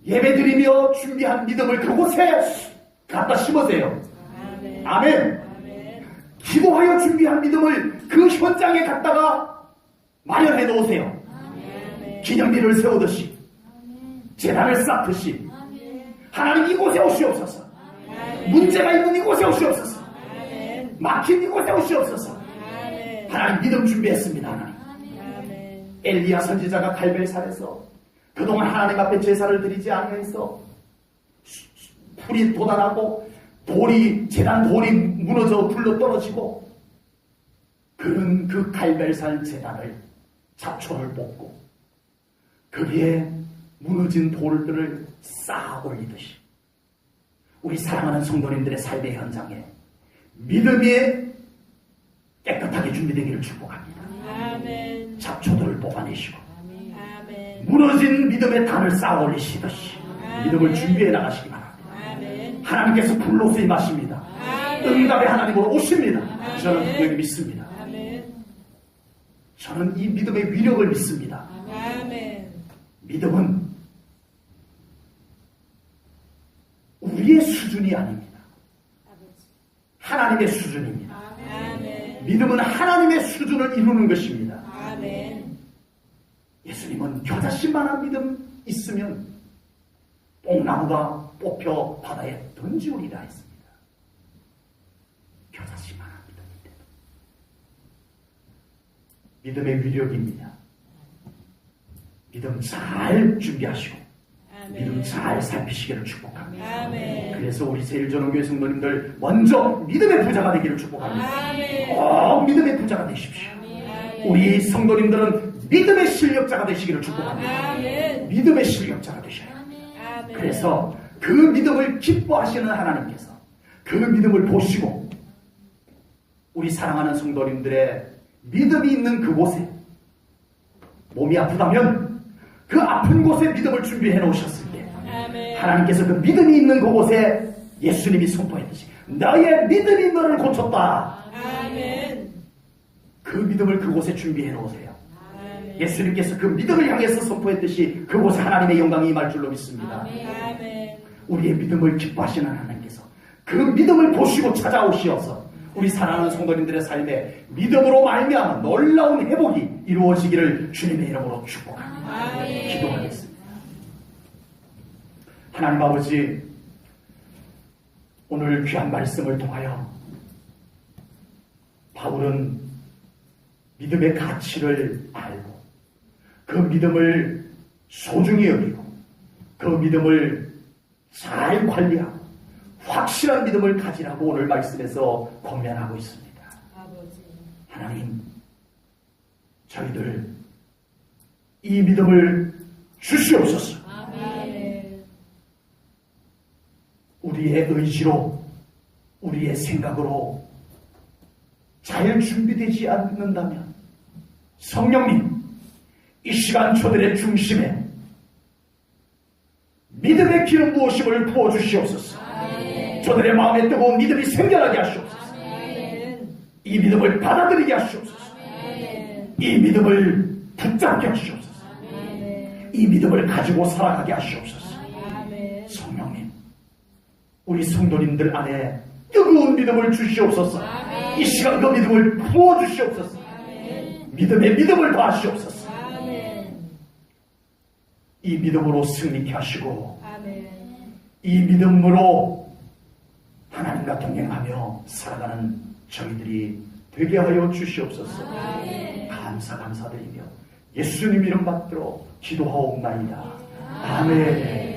Speaker 1: 예배드리며 준비한 믿음을 그곳에 갖다 심으세요.
Speaker 2: 아멘.
Speaker 1: 아멘.
Speaker 2: 아멘.
Speaker 1: 기도하여 준비한 믿음을 그 현장에 갖다가 마련해 놓으세요.
Speaker 2: 아멘.
Speaker 1: 기념비를 세우듯이 재단을 쌓듯이 하나님 이곳에 오시옵소서. 문제가 있는 이곳에 오시옵소서.
Speaker 2: 아멘.
Speaker 1: 막힌 이곳에 오시옵소서.
Speaker 2: 아멘.
Speaker 1: 하나님 믿음 준비했습니다. 하나님.
Speaker 2: 아멘.
Speaker 1: 엘리야 선지자가 갈멜산에서 그동안 하나님 앞에 제사를 드리지 아니해서 풀이 돋아나고 재단 돌이 무너져 굴러 떨어지고 그는 그 갈멜산 제단을 잡초를 뽑고 거기에 무너진 돌들을 쌓아 올리듯이 우리 사랑하는 성도님들의 삶의 현장에 믿음이 깨끗하게 준비되기를 축복합니다.
Speaker 2: 아멘.
Speaker 1: 잡초들을 뽑아내시고
Speaker 2: 아멘.
Speaker 1: 무너진 믿음의 단을 쌓아 올리시듯이 믿음을 준비해 나가시기 바랍니다.
Speaker 2: 아멘.
Speaker 1: 하나님께서 불로서 임하십니다.
Speaker 2: 아멘.
Speaker 1: 응답의 하나님으로 오십니다. 저는 분명히 믿습니다.
Speaker 2: 아멘.
Speaker 1: 저는 이 믿음의 위력을 믿습니다.
Speaker 2: 아멘.
Speaker 1: 믿음은 우리의 수준이 아닙니다. 하나님의 수준입니다.
Speaker 2: 아멘.
Speaker 1: 믿음은 하나님의 수준을 이루는 것입니다.
Speaker 2: 아멘.
Speaker 1: 예수님은 겨자씨만한 믿음 있으면 뽕나무가 뽑혀 바다에 던지우리라 했습니다. 겨자씨만한 믿음인데도 믿음의 위력입니다. 믿음 잘 준비하시고 믿음 잘 살피시기를 축복합니다.
Speaker 2: 아멘.
Speaker 1: 그래서 우리 세일전원교회 성도님들 먼저 믿음의 부자가 되기를 축복합니다.
Speaker 2: 아멘.
Speaker 1: 꼭 믿음의 부자가 되십시오. 우리 성도님들은 믿음의 실력자가 되시기를 축복합니다.
Speaker 2: 아멘.
Speaker 1: 믿음의 실력자가 되셔야 합니다.
Speaker 2: 아멘.
Speaker 1: 그래서 그 믿음을 기뻐하시는 하나님께서 그 믿음을 보시고 우리 사랑하는 성도님들의 믿음이 있는 그곳에 몸이 아프다면 그 아픈 곳에 믿음을 준비해 놓으셨을 때
Speaker 2: 아멘.
Speaker 1: 하나님께서 그 믿음이 있는 그곳에 예수님이 선포했듯이 너의 믿음이 너를 고쳤다.
Speaker 2: 아멘.
Speaker 1: 그 믿음을 그곳에 준비해 놓으세요.
Speaker 2: 아멘.
Speaker 1: 예수님께서 그 믿음을 향해서 선포했듯이 그곳에 하나님의 영광이 임할 줄로 믿습니다.
Speaker 2: 아멘.
Speaker 1: 우리의 믿음을 기뻐하시는 하나님께서 그 믿음을 보시고 찾아오시어서 우리 사랑하는 성도님들의 삶에 믿음으로 말미암아 놀라운 회복이 이루어지기를 주님의 이름으로 축복합니다.
Speaker 2: 아멘.
Speaker 1: 기도하겠습니다. 하나님 아버지, 오늘 귀한 말씀을 통하여 바울은 믿음의 가치를 알고 그 믿음을 소중히 여기고 그 믿음을 잘 관리하고 확실한 믿음을 가지라고 오늘 말씀에서 권면하고 있습니다.
Speaker 2: 아버지.
Speaker 1: 하나님, 저희들 이 믿음을 주시옵소서.
Speaker 2: 아멘.
Speaker 1: 우리의 의지로 우리의 생각으로 잘 준비되지 않는다면 성령님, 이 시간 저들의 중심에 믿음의 기름 부으심을 부어주시옵소서. 저들의 마음에 뜨거운 믿음이 생겨나게 하시옵소서.
Speaker 2: 아멘.
Speaker 1: 이 믿음을 받아들이게 하시옵소서.
Speaker 2: 아멘.
Speaker 1: 이 믿음을 붙잡게 하시옵소서. 이 믿음을 가지고 살아가게 하시옵소서. 성령님, 우리 성도님들 안에 뜨거운 믿음을 주시옵소서. 이 시간 그 믿음을 부어주시옵소서. 믿음의 믿음을 더하시옵소서. 이 믿음으로 승리케 하시고 이 믿음으로 하나님과 동행하며 살아가는 저희들이 되게 하여 주시옵소서. 감사드리며 예수님 이름 받들어 기도하옵나이다. 아멘.